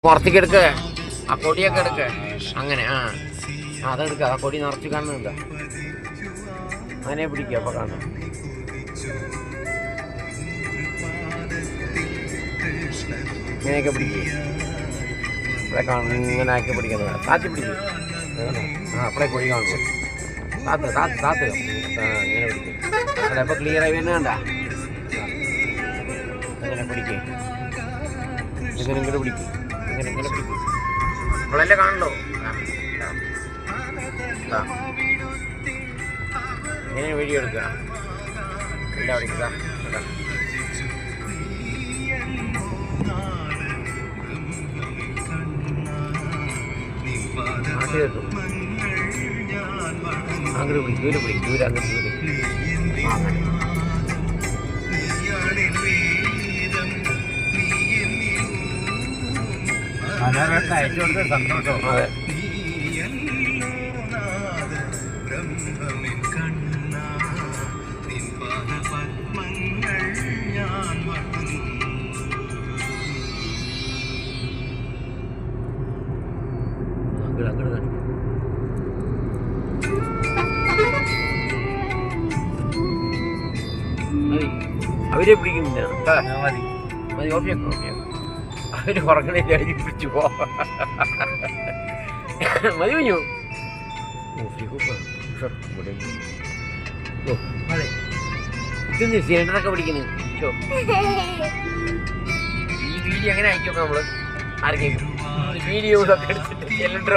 പുറത്തേക്ക് എടുക്ക, ആ കൊടിയൊക്കെ എടുക്ക. അങ്ങനെ അതെടുക്ക. ആ കൊടി നിറച്ച് കാണുന്നില്ല, അങ്ങനെ പിടിക്കുക. അപ്പൊ കാണാം. ഇങ്ങനെയൊക്കെ പിടിക്കുക. ഇവിടെ കാണും. ഇങ്ങനെ ആക്കി പിടിക്കുന്നത്. താത്തി പിടിക്കും. അപ്പളെ കൊടി കാണുക. താത്ത് താത്ത് താത്ത് ഇങ്ങനെ പിടിക്കും. അല്ല ഇപ്പൊ ക്ലിയർ ആയി തന്നെ കണ്ട. ഇങ്ങനെ പിടിക്കുക. ഇങ്ങനെ ഇങ്ങനെ പിടിക്കും. ഇങ്ങനെ ഇങ്ങനെ പിടിക്കും. നമ്മളെല്ലാം കാണല്ലോ. ഇങ്ങനെ വീഡിയോ എടുക്കുക. എല്ലാം പിടിക്കുക. അങ്ങോട്ട് പിടിക്കും. ദൂരെ പിടിക്കും. ദൂരെ അങ്ങോട്ട് ദൂരെ. അയച്ചു കൊടുത്ത സന്തോഷം. അതെ. അവരെ പിടിക്കുന്നില്ല. മതി മതി. Okay okay. അവര് ഉറങ്ങണേ പിടിച്ചു പോ. മതി കഴിഞ്ഞു. ഇതൊന്ന് സിലിണ്ടറൊക്കെ പിടിക്കുന്നു. ഈ വീഡിയോ എങ്ങനെ അയക്കും നമ്മള്? ആർക്കെങ്കിലും വീഡിയോസൊക്കെ എടുത്തിട്ട് സിലിണ്ടർ